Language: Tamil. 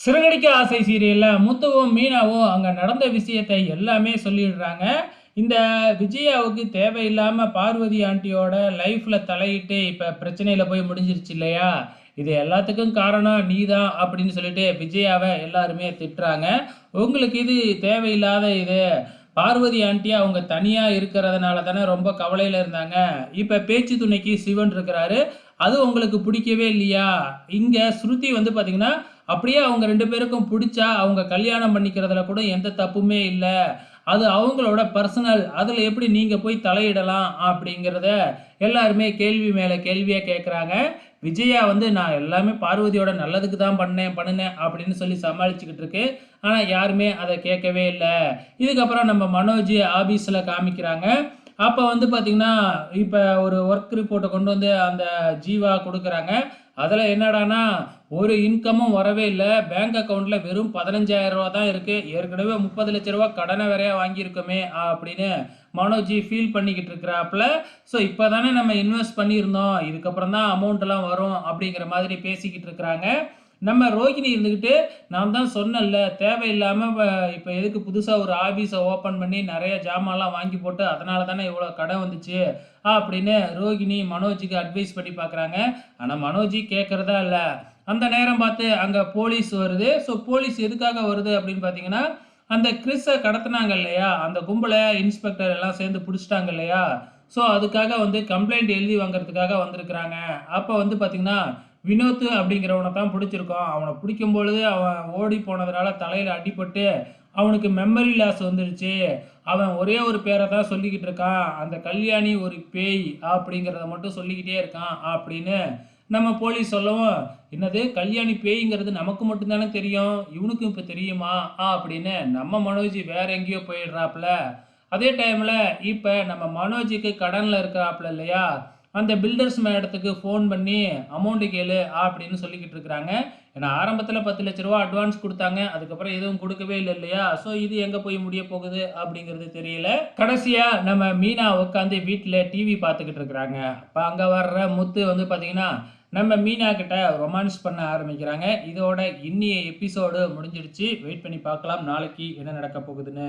சிறகடிக்க ஆசை சீரியல்ல முத்துவும், மீனாவும் அங்க நடந்த விஷயத்தை எல்லாமே சொல்லிடுறாங்க. இந்த விஜயாவுக்கு தேவையில்லாம பார்வதி ஆண்டியோட லைஃப்ல தலையிட்டு இப்ப பிரச்சனையில போய் முடிஞ்சிருச்சு இல்லையா? இது எல்லாத்துக்கும் காரணம் நீதான் அப்படின்னு சொல்லிட்டு விஜயாவ எல்லாருமே திட்டுறாங்க. உங்களுக்கு இது தேவையில்லாத இது. பார்வதி ஆண்டி அவங்க தனியா இருக்கிறதுனால தானே ரொம்ப கவலையில இருந்தாங்க. இப்ப பேச்சு துணைக்கு சிவன் இருக்கிறாரு. அது உங்களுக்கு பிடிக்கவே இல்லையா? இங்க ஸ்ருதி வந்து பார்த்தீங்கன்னா, அப்படியே அவங்க 2 பேருக்கும் புடிச்சா, அவங்க கல்யாணம் பண்ணிக்கிறதுல கூட எந்த தப்புமே இல்ல. அது அவங்களோட பர்சனல். அதுல எப்படி நீங்க போய் தலையிடலாம்? அப்படிங்கிறத எல்லாருமே கேள்வி மேல கேள்வியா கேட்குறாங்க. விஜயா வந்து நான் எல்லாமே பார்வதியோட நல்லதுக்கு தான் பண்ணுனேன் அப்படின்னு சொல்லி சமாளிச்சுக்கிட்டு இருக்கு. ஆனா யாருமே அத கேட்கவே இல்ல. இதுக்கப்புறம் நம்ம மனோஜ் ஆபீஸ்ல காமிக்கிறாங்க. அப்ப வந்து பார்த்தீங்கன்னா, இப்ப ஒரு ஒர்க் ரிப்போர்ட்ட கொண்டு வந்து அந்த ஜீவா குடுக்குறாங்க. அதுல என்னடான்னா, ஒரு இன்கமும் வரவே இல்ல. பேங்க் அக்கவுண்ட்ல வெறும் ரூ. 15,000 தான் இருக்கு. ஏற்கனவே ரூ. 30,00,000 கடன வேறயா வாங்கியிருக்கோமே! அப்படின்னு மனோஜ் ஃபீல் பண்ணிக்கிட்டு இருக்கிறாப்புல. ஸோ இப்ப தானே நம்ம இன்வெஸ்ட் பண்ணியிருந்தோம். இதுக்கப்புறம் தான் அமௌண்ட்லாம் வரும் அப்படிங்கிற மாதிரி பேசிக்கிட்டு இருக்கிறாங்க. நம்ம ரோகிணி இருந்துகிட்டு, நான் தான் சொன்னேன்ல, தேவையில்லாம இப்ப எதுக்கு புதுசா ஒரு ஆபீஸ ஓப்பன் பண்ணி நெறைய ஜாமான்லாம் வாங்கி போட்டு, அதனால தானே இவ்வளோ கடன் வந்துச்சு. அப்படின்னு ரோகிணி மனோஜுக்கு அட்வைஸ் பண்ணி பார்க்குறாங்க. ஆனா மனோஜ் கேட்கறதா இல்ல. அந்த நேரம் பார்த்து அங்க போலீஸ் வருது. ஸோ போலீஸ் எதுக்காக வருது அப்படின்னு பார்த்தீங்கன்னா, அந்த கிறிஸ கடத்துனாங்க இல்லையா? அந்த கும்பல இன்ஸ்பெக்டர் எல்லாம் சேர்ந்து புடிச்சுட்டாங்க இல்லையா? ஸோ அதுக்காக வந்து கம்ப்ளைண்ட் எழுதி வாங்குறதுக்காக வந்திருக்கிறாங்க. அப்ப வந்து பார்த்தீங்கன்னா, வினோத் அப்படிங்கிறவன தான் புடிச்சிருக்கோம். அவன பிடிக்கும்பொழுது அவன் ஓடி போனதுனால தலையில அடிபட்டு, அவனுக்கு மெமரி லாஸ் வந்துருச்சு. அவன் ஒரே ஒரு பேர தான் சொல்லிக்கிட்டு இருக்கான். அந்த கல்யாணி ஒரு பேய் அப்படிங்கிறத மட்டும் சொல்லிக்கிட்டே இருக்கான் அப்படின்னு நம்ம போலீஸ் சொல்லவும், "என்னது கல்யாணி பேய்ங்கிறது நமக்கு மட்டும் தானே தெரியும். இவனுக்கும் இப்ப தெரியுமா?" அப்படின்னு நம்ம மனோஜ் வேற எங்கேயோ போயிடுறாப்புல. அதே டைம்ல இப்ப நம்ம மனோஜுக்கு கடன்ல இருக்கிறாப்புல இல்லையா? அந்த பில்டர்ஸ் மேடத்துக்கு ஃபோன் பண்ணி அமௌண்ட் கேளு அப்படின்னு சொல்லிக்கிட்டு இருக்கிறாங்க. ஏன்னா ஆரம்பத்துல ரூ. 10,00,000 அட்வான்ஸ் குடுத்தாங்க. அதுக்கப்புறம் எதுவும் குடுக்கவே இல்ல இல்லையா? ஸோ இது எங்க போய் முடிய போகுது அப்படிங்கிறது தெரியல. கடைசியா நம்ம மீனா உட்காந்து வீட்ல டிவி பார்த்துக்கிட்டு இருக்கிறாங்க. அப்ப அங்க வர்ற முத்து வந்து பார்த்தீங்கன்னா, நம்ம மீனா கிட்ட ரொமான்ஸ் பண்ண ஆரம்பிக்கிறாங்க. இதோட இன்னிய எபிசோடு முடிஞ்சிடுச்சு. வெயிட் பண்ணி பார்க்கலாம் நாளைக்கு என்ன நடக்க போகுதுன்னு.